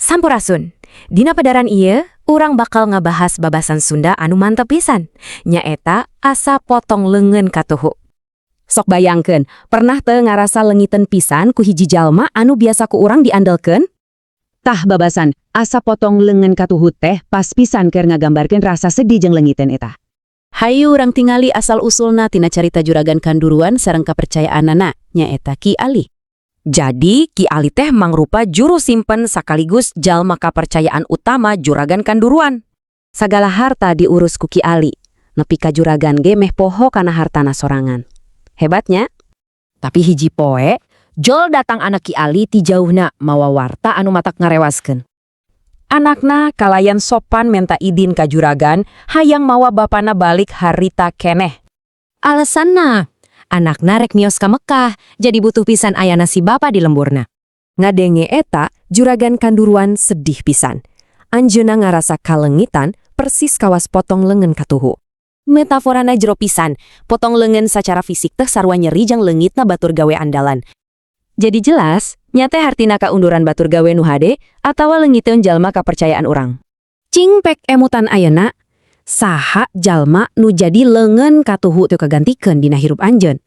Sampurasun. Dina padaran ieu, urang bakal ngabahas babasan Sunda anu mantep pisan. Nyaeta asa potong leungeun katuhu. Sok bayangkeun, pernah teu ngarasa leungiteun pisan ku hiji jalma anu biasa ku urang diandelkeun? Tah babasan, asa potong leungeun katuhu teh pas pisan keur ngagambarkeun rasa sedih jeung leungiteun eta. Hayu urang tingali asal-usulna tina carita Juragan Kanduruan sareng kapercayaanana, nyaeta Ki Ali. Jadi, Ki Ali teh mangrupa juru simpen sakaligus jalma kapercayaan utama Juragan Kanduruan. Sagala harta diurus ku Ki Ali, nepi ka Juragan ge meh poho kana hartana sorangan. Hebatnya. Tapi hiji poe, jol datang anak Ki Ali ti jauhna mawa warta anu matak ngarewaskeun. Anakna kalayan sopan menta idin ka Juragan, hayang mawa bapana balik harita keneh. Alasanna, anakna rek mios ka Mekah, jadi butuh pisan ayana si bapa di lemburna. Ngadenge eta, Juragan Kanduruan sedih pisan. Anjeunna ngarasa kalengitan persis kawas potong leungeun katuhu. Metaforana jero pisan, potong leungeun sacara fisik teh sarua nyeri jang leungitna batur gawe andalan. Jadi jelas, nyate hartina kaunduran batur gawe nu hade atawa leungiteun jalma kapercayaan urang. Cing pek emutan ayeuna, saha jalma nu jadi leungeun katuhu teu kagantikeun dina hirup anjeun.